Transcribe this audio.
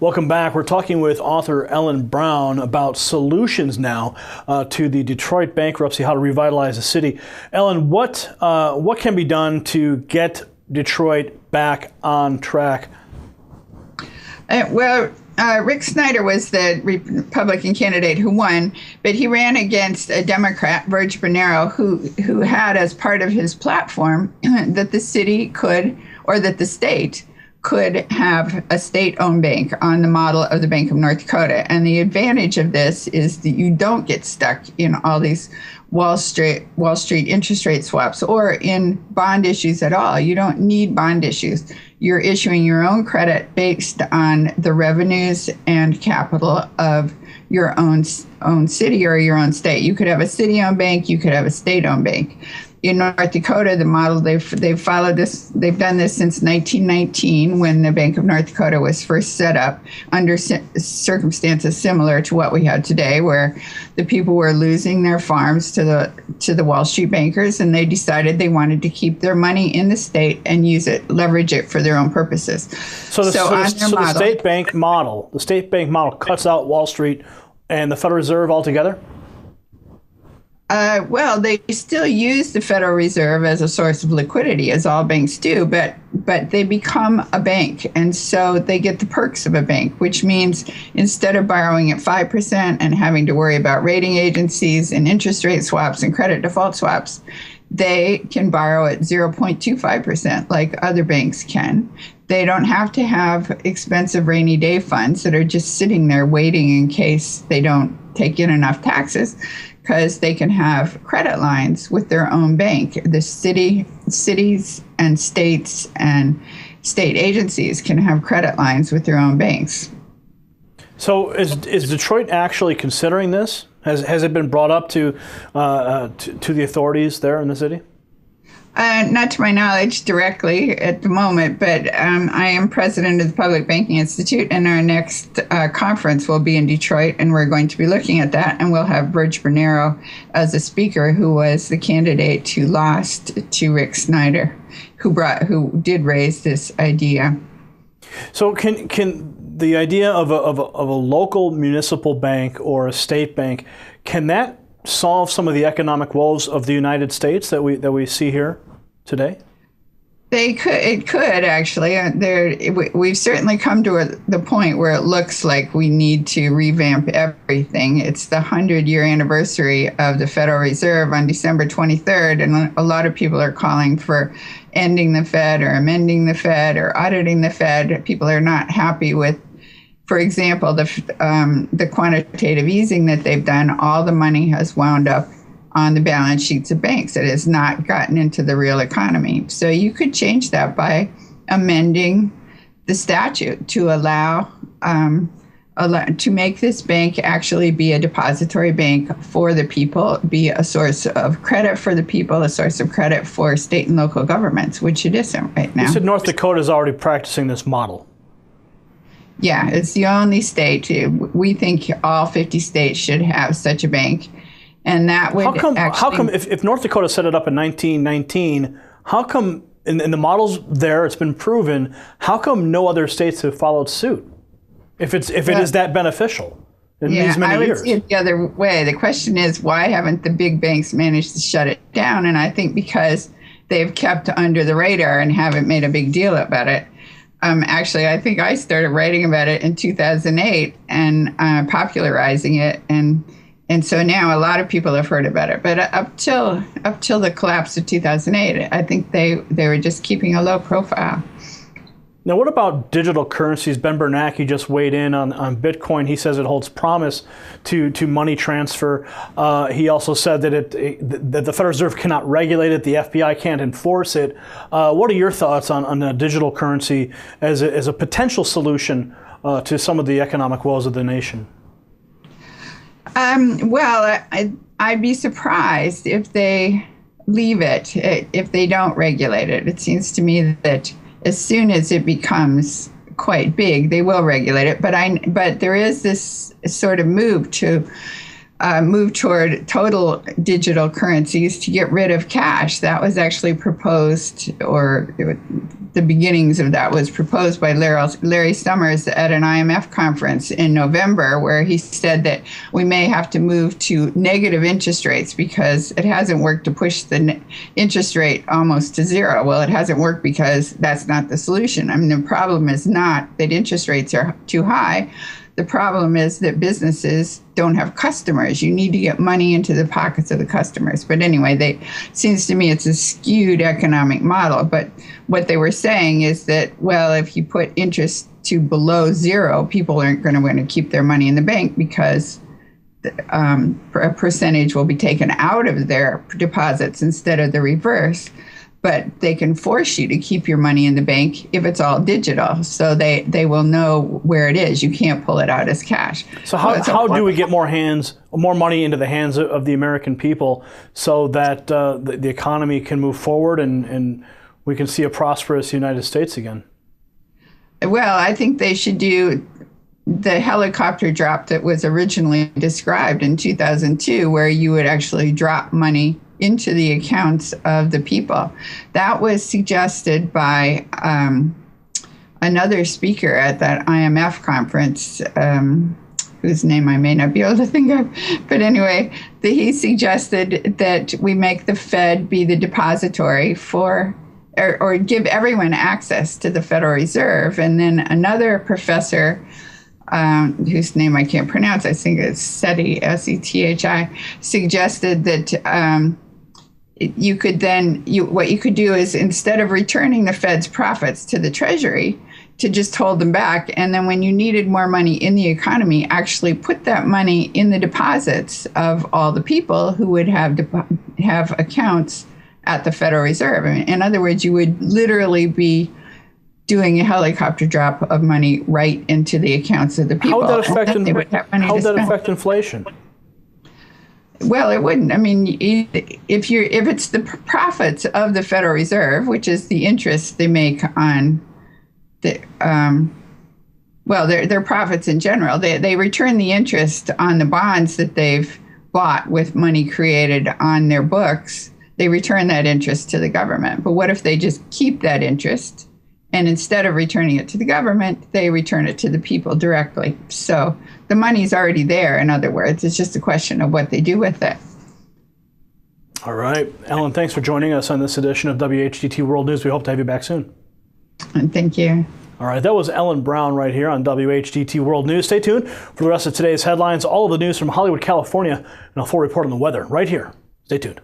Welcome back. We're talking with author Ellen Brown about solutions now to the Detroit bankruptcy, how to revitalize the city. Ellen, what can be done to get Detroit back on track? Rick Snyder was the Republican candidate who won, but he ran against a Democrat, Virg Bernero, who had as part of his platform that the city could, or that the state could have a state-owned bank on the model of the Bank of North Dakota. And the advantage of this is that you don't get stuck in all these Wall Street interest rate swaps or in bond issues at all. You don't need bond issues. You're issuing your own credit based on the revenues and capital of your own city or your own state. You could have a city-owned bank. You could have a state-owned bank. In North Dakota, the model they've followed this. They've done this since 1919, when the Bank of North Dakota was first set up under circumstances similar to what we had today, where the people were losing their farms to the Wall Street bankers, and they decided they wanted to keep their money in the state and leverage it for their own purposes. So the state bank model cuts out Wall Street and the Federal Reserve altogether? They still use the Federal Reserve as a source of liquidity, as all banks do, but they become a bank, and so they get the perks of a bank, which means instead of borrowing at 5% and having to worry about rating agencies and interest rate swaps and credit default swaps, they can borrow at 0.25% like other banks can. They don't have to have expensive rainy day funds that are just sitting there waiting in case they don't take in enough taxes, because they can have credit lines with their own bank. The cities and states and state agencies can have credit lines with their own banks. So is Detroit actually considering this? Has it been brought up to the authorities there in the city? Not to my knowledge directly at the moment, but I am president of the Public Banking Institute, and our next conference will be in Detroit, and we're going to be looking at that, and we'll have Virg Bernero as a speaker, who was the candidate who lost to Rick Snyder, who did raise this idea. So can the idea of a local municipal bank or a state bank, can that solve some of the economic woes of the United States that we see here today? It could actually. We've certainly come to the point where it looks like we need to revamp everything. It's the 100-year anniversary of the Federal Reserve on December 23rd, and a lot of people are calling for ending the Fed or amending the Fed or auditing the Fed. People are not happy with, for example, the quantitative easing that they've done. All the money has wound up on the balance sheets of banks. It has not gotten into the real economy. So you could change that by amending the statute to allow to make this bank actually be a depository bank for the people, be a source of credit for the people, a source of credit for state and local governments, which it isn't right now. You said North Dakota is already practicing this model. Yeah, it's the only state. We think all 50 states should have such a bank. And that would how come if North Dakota set it up in 1919, how come in the models there, it's been proven, how come no other states have followed suit? If it is that beneficial in these many years? I would see it the other way. The question is, why haven't the big banks managed to shut it down? And I think because they've kept under the radar and haven't made a big deal about it. Actually, I think I started writing about it in 2008 and popularizing it, and so now a lot of people have heard about it. But up till the collapse of 2008, I think they were just keeping a low profile. Now, what about digital currencies? Ben Bernanke just weighed in on Bitcoin. He says it holds promise to money transfer. He also said that that the Federal Reserve cannot regulate it, the FBI can't enforce it. What are your thoughts on a digital currency as a potential solution to some of the economic woes of the nation? I'd be surprised if they leave it, if they don't regulate it. It seems to me that as soon as it becomes quite big, they will regulate it. But there is this sort of move toward total digital currencies to get rid of cash. That was actually proposed or the beginnings of that was proposed by Larry Summers at an IMF conference in November, where he said that we may have to move to negative interest rates because it hasn't worked to push the interest rate almost to zero. Well, it hasn't worked because that's not the solution. I mean, the problem is not that interest rates are too high. The problem is that businesses don't have customers. You need to get money into the pockets of the customers. But anyway, seems to me it's a skewed economic model. But what they were saying is that, well, if you put interest to below zero, people aren't going to want to keep their money in the bank because a percentage will be taken out of their deposits instead of the reverse. But they can force you to keep your money in the bank if it's all digital. So they will know where it is. You can't pull it out as cash. So how do we get more money into the hands of the American people so that the economy can move forward and we can see a prosperous United States again? Well, I think they should do the helicopter drop that was originally described in 2002, where you would actually drop money into the accounts of the people. That was suggested by another speaker at that IMF conference, whose name I may not be able to think of. But anyway, he suggested that we make the Fed be the depository for, or give everyone access to the Federal Reserve. And then another professor, whose name I can't pronounce, I think it's Sethi, S-E-T-H-I, suggested that you could then, what you could do is, instead of returning the Fed's profits to the Treasury, to just hold them back. And then when you needed more money in the economy, actually put that money in the deposits of all the people who would have accounts at the Federal Reserve. In other words, you would literally be doing a helicopter drop of money right into the accounts of the people. How would that affect inflation? Well, it wouldn't. I mean, if it's the profits of the Federal Reserve, which is the interest they make on the, their profits in general, they return the interest on the bonds that they've bought with money created on their books. They return that interest to the government. But what if they just keep that interest, and instead of returning it to the government, they return it to the people directly? So the money's already there, in other words. It's just a question of what they do with it. All right. Ellen, thanks for joining us on this edition of WHDT World News. We hope to have you back soon. And thank you. All right. That was Ellen Brown right here on WHDT World News. Stay tuned for the rest of today's headlines, all of the news from Hollywood, California, and a full report on the weather right here. Stay tuned.